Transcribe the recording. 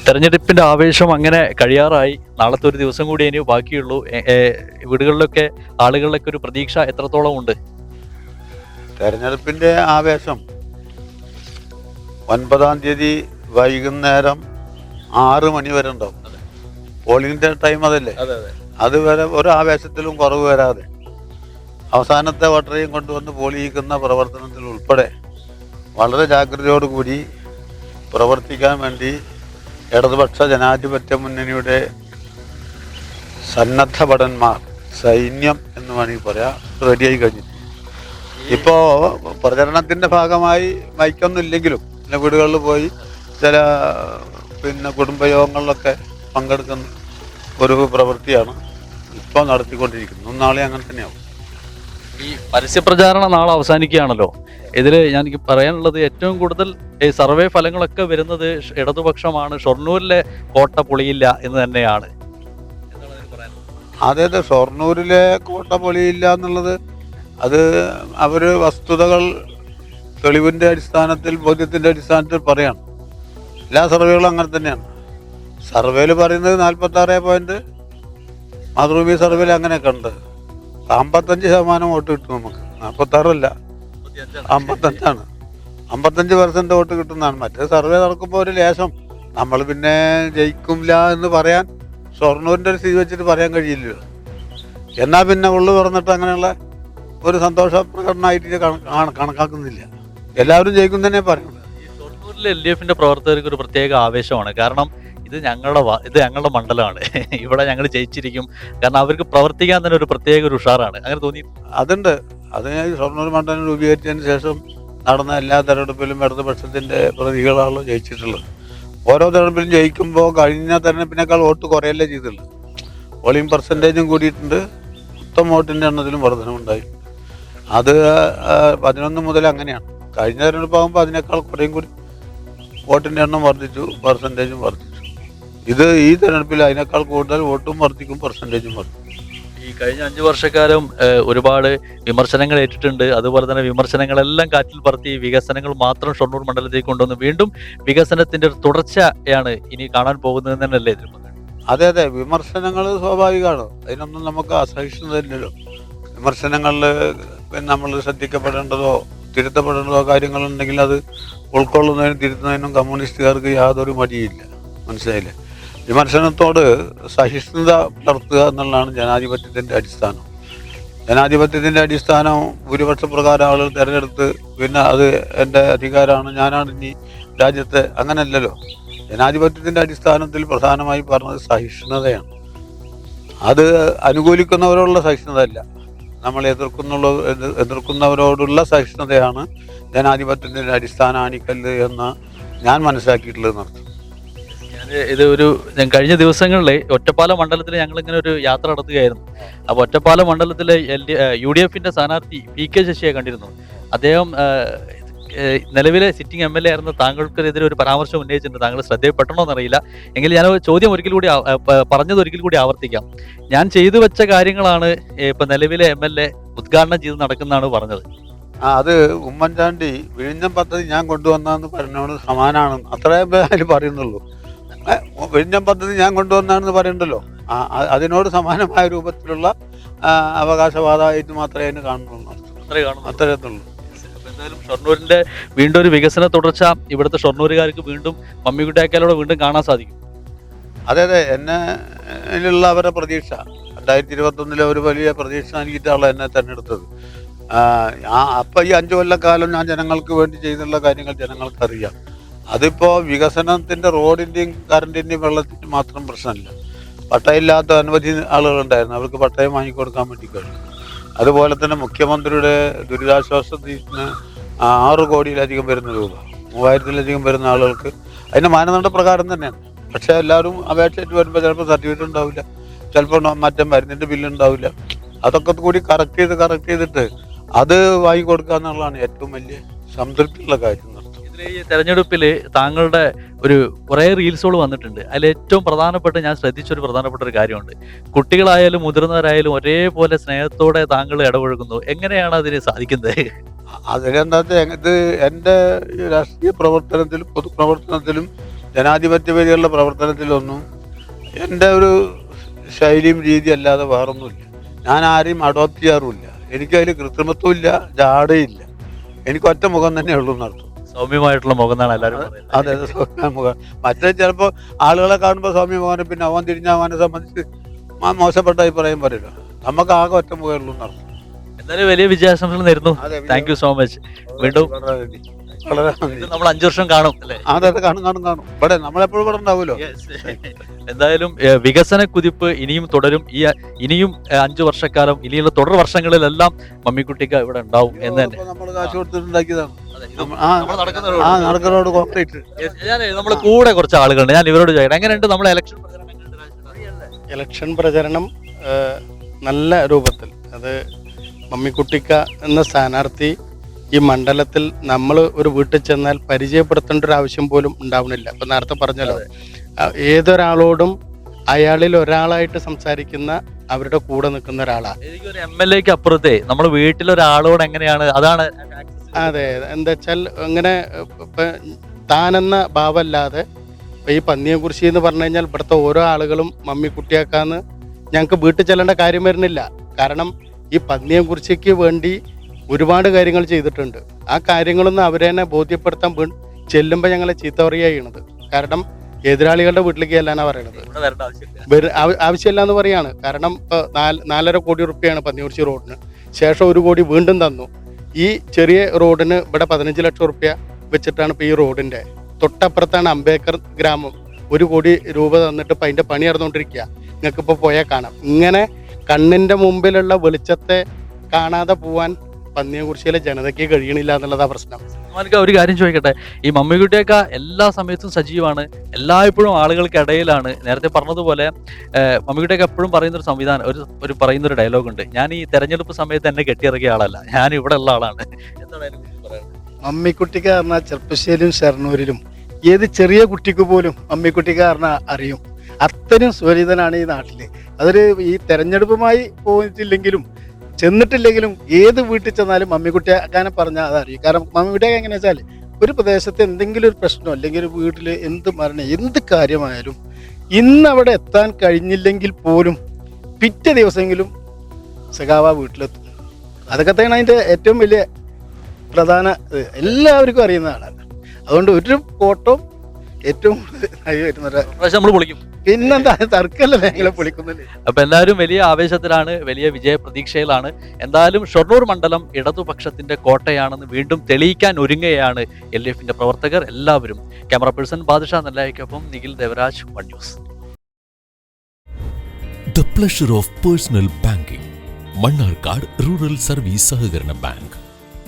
തെരഞ്ഞെടുപ്പിന്റെ ആവേശം അങ്ങനെ കഴിയാറായി. നാളത്തെ ഒരു ദിവസം കൂടി ഇനി ബാക്കിയുള്ളൂ. വീടുകളിലൊക്കെ ആളുകളിലൊക്കെ ഒരു പ്രതീക്ഷ എത്രത്തോളം ഉണ്ട്? തെരഞ്ഞെടുപ്പിന്റെ ആവേശം 9-ാം തീയതി വൈകുന്നേരം 6 മണി വരെ ഉണ്ടാവും. പോളിംഗിന്റെ ടൈം അതല്ലേ, അതുവരെ ഒരു ആവേശത്തിലും കുറവ് വരാതെ അവസാനത്തെ വോട്ടറെയും കൊണ്ടുവന്ന് പോൾ ചെയ്യിക്കുന്ന പ്രവർത്തനത്തിൽ ഉൾപ്പെടെ വളരെ ജാഗ്രതയോടുകൂടി പ്രവർത്തിക്കാൻ വേണ്ടി ഇടതുപക്ഷ ജനാധിപത്യ മുന്നണിയുടെ സന്നദ്ധ ഭടന്മാർ, സൈന്യം എന്ന് വേണമെങ്കിൽ പറയാം, റെഡിയായി കഴിഞ്ഞിട്ടുണ്ട്. ഇപ്പോൾ പ്രചരണത്തിൻ്റെ ഭാഗമായി മൈക്കൊന്നും ഇല്ലെങ്കിലും പിന്നെ വീടുകളിൽ പോയി ചില കുടുംബയോഗങ്ങളിലൊക്കെ പങ്കെടുക്കുന്ന ഒരു പ്രവൃത്തിയാണ് ഇപ്പോൾ നടത്തിക്കൊണ്ടിരിക്കുന്നത്. നാളെ അങ്ങനെ തന്നെയാവും. ഈ പരസ്യപ്രചാരണം നാളെ അവസാനിക്കുകയാണല്ലോ. ഇതിൽ എനിക്ക് പറയാനുള്ളത്, ഏറ്റവും കൂടുതൽ ഈ സർവേ ഫലങ്ങളൊക്കെ വരുന്നത് ഇടതുപക്ഷമാണ്. ഷൊർണൂരിലെ കോട്ട പൊളിയില്ല എന്ന് തന്നെയാണ്. അതെ, ഷൊർണൂരിലെ കോട്ട പൊളിയില്ല എന്നുള്ളത് അത് അവർ വസ്തുതകൾ തെളിവിൻ്റെ അടിസ്ഥാനത്തിൽ, ബോധ്യത്തിൻ്റെ അടിസ്ഥാനത്തിൽ പറയാണ്. എല്ലാ സർവേകളും അങ്ങനെ തന്നെയാണ്. സർവേയിൽ പറയുന്നത് 46 പോയിന്റ്, മാതൃഭൂമി സർവേയിൽ അങ്ങനെയൊക്കെ ഉണ്ട്. 55% വോട്ട് കിട്ടും നമുക്ക്. 46 55ആണ്. 55% വോട്ട് കിട്ടുന്നതാണ്. മറ്റേ സർവേ നടക്കുമ്പോൾ ഒരു ലേശം നമ്മൾ പിന്നെ ജയിക്കില്ല എന്ന് പറയാൻ ഷൊർണൂരിൻ്റെ ഒരു സ്ഥിതി വെച്ചിട്ട് പറയാൻ കഴിയില്ലല്ലോ. എന്നാൽ പിന്നെ ഉള്ളു തുറന്നിട്ട് അങ്ങനെയുള്ള ഒരു സന്തോഷ പ്രകടനമായിട്ട് കണക്കാക്കുന്നില്ല. എല്ലാവരും ജയിക്കും തന്നെ പറയുന്നത്. ഈ ഷൊർണൂരിലെ LDFന്റെ പ്രവർത്തകർക്ക് ഒരു പ്രത്യേക ആവേശമാണ്. കാരണം ഇത് ഞങ്ങളുടെ മണ്ഡലമാണ്, ഇവിടെ ഞങ്ങൾ ജയിച്ചിരിക്കും. കാരണം അവർക്ക് പ്രവർത്തിക്കാൻ തന്നെ ഒരു പ്രത്യേക ഒരു ഉഷാറാണ്. അങ്ങനെ തോന്നി? അതുണ്ട്. അത് ഷൊർണൂർ മണ്ഡലം രൂപീകരിച്ചതിന് ശേഷം നടന്ന എല്ലാ തെരഞ്ഞെടുപ്പിലും ഇടതുപക്ഷത്തിൻ്റെ പ്രതികളാണല്ലോ ജയിച്ചിട്ടുള്ളത്. ഓരോ തെരഞ്ഞെടുപ്പിലും ജയിക്കുമ്പോൾ കഴിഞ്ഞ തെരഞ്ഞെടുപ്പിനേക്കാൾ വോട്ട് കുറയല്ലേ ചെയ്തിട്ടുള്ളത്. പോളിംഗ് പെർസെൻറ്റേജും കൂടിയിട്ടുണ്ട്, മൊത്തം വോട്ടിൻ്റെ എണ്ണത്തിലും വർധനമുണ്ടായി. അത് 11 മുതൽ അങ്ങനെയാണ്. കഴിഞ്ഞ തെരഞ്ഞെടുപ്പാകുമ്പോൾ അതിനേക്കാൾ കുറേയും കൂടി വോട്ടിൻ്റെ എണ്ണം വർദ്ധിച്ചു, പെർസെൻറ്റേജും വർദ്ധിച്ചു. ഈ തെരഞ്ഞെടുപ്പിൽ അതിനേക്കാൾ കൂടുതൽ വോട്ടും വർദ്ധിക്കും, പെർസെൻറ്റേജും വർദ്ധിക്കും. ഈ കഴിഞ്ഞ 5 വർഷക്കാലം ഒരുപാട് വിമർശനങ്ങൾ ഏറ്റിട്ടുണ്ട്. അതുപോലെ തന്നെ വിമർശനങ്ങളെല്ലാം കാറ്റിൽ പറത്തി വികസനങ്ങൾ മാത്രം ഷൊർണൂർ മണ്ഡലത്തേക്ക് കൊണ്ടുവന്നു. വീണ്ടും വികസനത്തിന്റെ ഒരു തുടർച്ചയാണ് ഇനി കാണാൻ പോകുന്നത് തന്നെയല്ലേ ഇതിൽ? അതെ, വിമർശനങ്ങൾ സ്വാഭാവികമാണ്. അതിനൊന്നും നമുക്ക് അസഹിഷ്ണുതയില്ലല്ലോ. വിമർശനങ്ങളിൽ നമ്മൾ ശ്രദ്ധിക്കപ്പെടേണ്ടതോ തിരുത്തപ്പെടേണ്ടതോ കാര്യങ്ങളുണ്ടെങ്കിൽ അത് ഉൾക്കൊള്ളുന്നതിനും തിരുത്തുന്നതിനും കമ്മ്യൂണിസ്റ്റുകാർക്ക് യാതൊരു മടിയില്ല. മനസ്സിലായില്ലേ? വിമർശനത്തോട് സഹിഷ്ണുത പുലർത്തുക എന്നുള്ളതാണ് ജനാധിപത്യത്തിൻ്റെ അടിസ്ഥാനം. ജനാധിപത്യത്തിൻ്റെ അടിസ്ഥാനം ഭൂരിപക്ഷ പ്രകാരം ആളുകൾ തിരഞ്ഞെടുത്ത് പിന്നെ അത് എൻ്റെ അധികാരമാണ്, ഞാനാണ് ഇനി രാജ്യത്തെ, അങ്ങനെയല്ലല്ലോ. ജനാധിപത്യത്തിൻ്റെ അടിസ്ഥാനത്തിൽ പ്രധാനമായി പറഞ്ഞത് സഹിഷ്ണുതയാണ്. അത് അനുകൂലിക്കുന്നവരോടുള്ള സഹിഷ്ണുത അല്ല, നമ്മൾ എതിർക്കുന്നവരോടുള്ള സഹിഷ്ണുതയാണ് ജനാധിപത്യത്തിൻ്റെ അടിസ്ഥാന ആണിക്കല്ല് എന്ന് ഞാൻ മനസ്സിലാക്കിയിട്ടുള്ളത് നടത്തും. ഞാൻ കഴിഞ്ഞ ദിവസങ്ങളിൽ ഒറ്റപ്പാലം മണ്ഡലത്തിൽ ഞങ്ങളിങ്ങനെ ഒരു യാത്ര നടത്തുകയായിരുന്നു. അപ്പോൾ ഒറ്റപ്പാലം മണ്ഡലത്തിലെ UDFന്റെ സ്ഥാനാർത്ഥി PK ശശിയെ കണ്ടിരുന്നു. അദ്ദേഹം നിലവിലെ സിറ്റിംഗ് MLA ആയിരുന്ന താങ്കൾക്കെതിരെ ഒരു പരാമർശം ഉന്നയിച്ചിട്ടുണ്ട്. താങ്കൾ ശ്രദ്ധയിൽപ്പെടണോ എന്നറിയില്ല. എങ്കിൽ ഞാൻ ചോദ്യം പറഞ്ഞത് ഒരിക്കൽ കൂടി ആവർത്തിക്കാം. ഞാൻ ചെയ്തു വെച്ച കാര്യങ്ങളാണ് ഇപ്പൊ നിലവിലെ MLA ഉദ്ഘാടനം ചെയ്ത് നടക്കുന്നതാണ് പറഞ്ഞത്. അത് ഉമ്മൻചാണ്ടി വിഴിഞ്ഞം പദ്ധതി ഞാൻ കൊണ്ടുവന്നാന്ന് പറഞ്ഞോട് സമാനാണെന്ന് അത്രേ അതിൽ പറയുന്നുള്ളൂ. വിഴിഞ്ഞം പദ്ധതി ഞാൻ കൊണ്ടുവന്നാണെന്ന് പറയണ്ടല്ലോ. അതിനോട് സമാനമായ രൂപത്തിലുള്ള അവകാശവാദമായിട്ട് മാത്രമേ അതിന് കാണുന്നുള്ളൂ. അത്രയുള്ളൂ. എന്തായാലും ഷൊർണൂരിന്റെ വീണ്ടും ഒരു വികസന തുടർച്ച ഇവിടുത്തെ ഷൊർണൂരുകാർക്ക് വീണ്ടും മമ്മിക്കുട്ടിയാക്കാലോടെ വീണ്ടും കാണാൻ സാധിക്കും. അതെ, എന്നിലുള്ള അവരുടെ പ്രതീക്ഷ 2021 ഒരു വലിയ പ്രതീക്ഷ നൽകിയിട്ടാണല്ലോ എന്നെ തെരഞ്ഞെടുത്തത്. അപ്പം ഈ 5 കൊല്ലക്കാലം ഞാൻ ജനങ്ങൾക്ക് വേണ്ടി ചെയ്തുള്ള കാര്യങ്ങൾ ജനങ്ങൾക്കറിയാം. അതിപ്പോൾ വികസനത്തിൻ്റെ റോഡിൻ്റെയും കറണ്ടിൻ്റെയും വെള്ളത്തിൻ്റെയും മാത്രം പ്രശ്നമല്ല. പട്ടയമില്ലാത്ത അനവധി ആളുകളുണ്ടായിരുന്നു, അവർക്ക് പട്ടയം വാങ്ങിക്കൊടുക്കാൻ വേണ്ടി കഴിഞ്ഞു. അതുപോലെ തന്നെ മുഖ്യമന്ത്രിയുടെ ദുരിതാശ്വാസ നിധിന് 6 കോടിയിലധികം വരുന്ന രൂപ, 3000-ലധികം വരുന്ന ആളുകൾക്ക് അതിൻ്റെ മാനദണ്ഡ പ്രകാരം തന്നെയാണ്. പക്ഷേ എല്ലാവരും അപേക്ഷയായിട്ട് വരുമ്പോൾ ചിലപ്പോൾ സർട്ടിഫിക്കറ്റ് ഉണ്ടാവില്ല, ചിലപ്പോൾ മറ്റേ മരുന്നിൻ്റെ ബില്ലുണ്ടാവില്ല. അതൊക്കെ കൂടി കറക്റ്റ് ചെയ്തിട്ട് അത് വാങ്ങിക്കൊടുക്കുക എന്നുള്ളതാണ് ഏറ്റവും വലിയ സംതൃപ്തിയുള്ള കാര്യം. ഈ തെരഞ്ഞെടുപ്പിൽ താങ്കളുടെ കുറേ റീൽസുകൾ വന്നിട്ടുണ്ട്. അതിൽ ഏറ്റവും പ്രധാനപ്പെട്ട ഞാൻ ശ്രദ്ധിച്ചൊരു പ്രധാനപ്പെട്ട ഒരു കാര്യമുണ്ട്. കുട്ടികളായാലും മുതിർന്നവരായാലും ഒരേപോലെ സ്നേഹത്തോടെ താങ്കൾ ഇടപഴകുന്നു. എങ്ങനെയാണ് അതിന് സാധിക്കുന്നത്? അതിലെന്താ വെച്ചാൽ ഇത് എൻ്റെ രാഷ്ട്രീയ പ്രവർത്തനത്തിലും പൊതുപ്രവർത്തനത്തിലും ജനാധിപത്യപരമുള്ള പ്രവർത്തനത്തിലൊന്നും എൻ്റെ ഒരു ശൈലിയും രീതി അല്ലാതെ വേറൊന്നുമില്ല. ഞാൻ ആരെയും അഡോപ്റ്റ് ചെയ്യാറുമില്ല. എനിക്കതിൽ കൃത്രിമത്വമില്ല, ജാടയില്ല. എനിക്ക് ഒറ്റ മുഖം തന്നെ ഉള്ളൂ എന്നർത്ഥം. സൗമ്യമായിട്ടുള്ള മുഖം എന്നാണ് എല്ലാവരും പറയുന്നത്. അതെ, സൗമ്യ മുഖം. മറ്റേ ചിലപ്പോൾ ആളുകളെ കാണുമ്പോൾ സൗമ്യ മുഖം, പിന്നെ അവൻ തിരിഞ്ഞവനെ സംബന്ധിച്ച് മോശപ്പെട്ട അഭിപ്രായം പറയില്ല. നമുക്ക് ആകെ ഒറ്റ മുഖമേ ഉള്ളൂ എന്നർത്ഥം. എന്തായാലും വലിയ വിജയാശംസകൾ നേരുന്നു. Thank you so much. വീണ്ടും വളരെ നന്ദി. നമ്മൾ 5 വർഷം കാണും അല്ലേ? അതെ, കാണും. ഇവിടെ നമ്മളെപ്പോഴും ഇവിടെ ഉണ്ടാവുമല്ലോ. എന്തായാലും വികസന കുതിപ്പ് ഇനിയും തുടരും. ഇനിയും 5 വർഷക്കാലം, ഇനിയുള്ള തുടർ വർഷങ്ങളിലെല്ലാം മമ്മിക്കുട്ടിക്ക് ഇവിടെ ഉണ്ടാവും എന്ന് തന്നെ. നമ്മൾ കാശ് കൊടുത്തിട്ടുണ്ടാക്കിയതാണ്. നടക്കുന്ന റോഡ് കോൺക്രീറ്റ്. നമ്മുടെ കൂടെ കുറച്ച് ആളുകളുണ്ട്. ഞാൻ ഇവരോട് ചോദിക്കട്ടെ, എങ്ങനെയുണ്ട് നമ്മളെ ഇലക്ഷൻ പ്രചരണം? നല്ല രൂപത്തിൽ. അത് മമ്മിക്കുട്ടിക്ക എന്ന സ്ഥാനാർത്ഥി ഈ മണ്ഡലത്തിൽ നമ്മൾ ഒരു വീട്ടിൽ ചെന്നാൽ പരിചയപ്പെടുത്തേണ്ട ഒരു ആവശ്യം പോലും ഉണ്ടാവുന്നില്ല. ഇപ്പൊ നേരത്തെ പറഞ്ഞല്ലോ, ഏതൊരാളോടും അയാളിൽ ഒരാളായിട്ട് സംസാരിക്കുന്ന, അവരുടെ കൂടെ നിൽക്കുന്ന ഒരാളാണ്. എനിക്കൊരു MLA അപ്പുറത്തെ നമ്മുടെ വീട്ടിലൊരാളോട് എങ്ങനെയാണ്, അതാണ്. അതെ, എന്താ വെച്ചാൽ അങ്ങനെ ഇപ്പൊ താനെന്ന ഭാവമല്ലാതെ ഈ പന്നിയെക്കുറിച്ച് എന്ന് പറഞ്ഞു കഴിഞ്ഞാൽ ഇവിടുത്തെ ഓരോ ആളുകളും മമ്മിക്കുട്ടിയാക്കാന്ന് ഞങ്ങൾക്ക് വീട്ടിൽ ചെല്ലേണ്ട കാര്യം വരുന്നില്ല. കാരണം ഈ പന്നിയെക്കുറിച്ചേക്ക് വേണ്ടി ഒരുപാട് കാര്യങ്ങൾ ചെയ്തിട്ടുണ്ട്. ആ കാര്യങ്ങളൊന്നും അവരെ തന്നെ ബോധ്യപ്പെടുത്താൻ ചെല്ലുമ്പോൾ ഞങ്ങളെ ചീത്ത പറയുക ചെയ്യണത്. കാരണം എതിരാളികളുടെ വീട്ടിലേക്ക് ചെല്ലാനാണ് പറയണത്. ആവശ്യമില്ല എന്ന് പറയാണ്. കാരണം ഇപ്പോൾ 4.5 കോടി റുപ്യാണ് പന്നിയൂർച്ചി റോഡിന്. ശേഷം 1 കോടി വീണ്ടും തന്നു. ഈ ചെറിയ റോഡിന് ഇവിടെ 15 ലക്ഷം റുപ്യ വെച്ചിട്ടാണ് ഇപ്പോൾ ഈ റോഡിൻ്റെ തൊട്ടപ്പുറത്താണ് അംബേദ്കർ ഗ്രാമം. 1 കോടി രൂപ തന്നിട്ട് ഇപ്പം അതിൻ്റെ പണി നടന്നുകൊണ്ടിരിക്കുക. നിങ്ങൾക്കിപ്പോൾ പോയാൽ കാണാം. ഇങ്ങനെ കണ്ണിൻ്റെ മുമ്പിലുള്ള വെളിച്ചത്തെ കാണാതെ പോവാൻ പന്നിയെക്കുറിച്ചുള്ള ജനതയ്ക്ക് കഴിയണില്ല എന്നുള്ളതാ പ്രശ്നം. ഒരു കാര്യം ചോദിക്കട്ടെ, ഈ മമ്മിക്കുട്ടിയൊക്കെ എല്ലാ സമയത്തും സജീവമാണ്, എല്ലായ്പ്പോഴും ആളുകൾക്കിടയിലാണ്. നേരത്തെ പറഞ്ഞതുപോലെ മമ്മിക്കുട്ടിയൊക്കെ എപ്പോഴും പറയുന്നൊരു സംവിധാനം, ഒരു പറയുന്നൊരു ഡയലോഗ് ഉണ്ട്, ഞാൻ ഈ തെരഞ്ഞെടുപ്പ് സമയത്ത് എന്നെ കെട്ടിയിറക്കിയ ആളല്ല, ഞാൻ ഇവിടെ ഉള്ള ആളാണ്. എന്താണ് മമ്മിക്കുട്ടിക്ക് പറഞ്ഞാൽ ചെറുപ്പശ്ശേരിയും ഷെർണൂരിലും ഏത് ചെറിയ കുട്ടിക്ക് പോലും മമ്മിക്കുട്ടിക്ക് പറഞ്ഞാൽ അറിയും. അത്രയും സുപരിചിതനാണ് ഈ നാട്ടില്. അതൊരു ഈ തെരഞ്ഞെടുപ്പുമായി പോയിട്ടില്ലെങ്കിലും ചെന്നിട്ടില്ലെങ്കിലും ഏത് വീട്ടിൽ ചെന്നാലും മമ്മിക്കുട്ടിയെ അങ്ങനെ പറഞ്ഞാൽ അതറിയും. കാരണം മമ്മിക്കുട്ടിയൊക്കെ എങ്ങനെയാ വെച്ചാൽ ഒരു പ്രദേശത്ത് എന്തെങ്കിലും ഒരു പ്രശ്നം അല്ലെങ്കിൽ ഒരു വീട്ടിൽ എന്ത് മരണം എന്ത് കാര്യമായാലും ഇന്ന് അവിടെ എത്താൻ കഴിഞ്ഞില്ലെങ്കിൽ പോലും പിറ്റേ ദിവസമെങ്കിലും സഖാവ വീട്ടിലെത്തും. അതൊക്കെ തന്നെ അതിൻ്റെ ഏറ്റവും വലിയ പ്രധാന എല്ലാവർക്കും അറിയുന്നതാണ്. അതുകൊണ്ട് ഒരു ഫോട്ടോ ഏറ്റവും നമ്മൾ പൊളിക്കും. പിന്നെന്താ തർക്കമല്ലേ ഞങ്ങളെ പൊളിക്കുന്നില്ല. അപ്പൊ എല്ലാവരും വലിയ ആവേശത്തിലാണ്, വലിയ വിജയ പ്രതീക്ഷയിലാണ്. എന്തായാലും ഷൊർണൂർ മണ്ഡലം ഇടതുപക്ഷത്തിന്റെ കോട്ടയാണെന്ന് വീണ്ടും തെളിയിക്കാൻ ഒരുങ്ങുകയാണ് LDF-ന്റെ പ്രവർത്തകർ എല്ലാവരും. ക്യാമറ പേഴ്സൺ ബാദുഷാ നെല്ലായിക്കൊപ്പം Nikhil Devaraj, one news. The pleasure of personal banking. Mannarkkad rural service സഹകരണ ബാങ്ക്.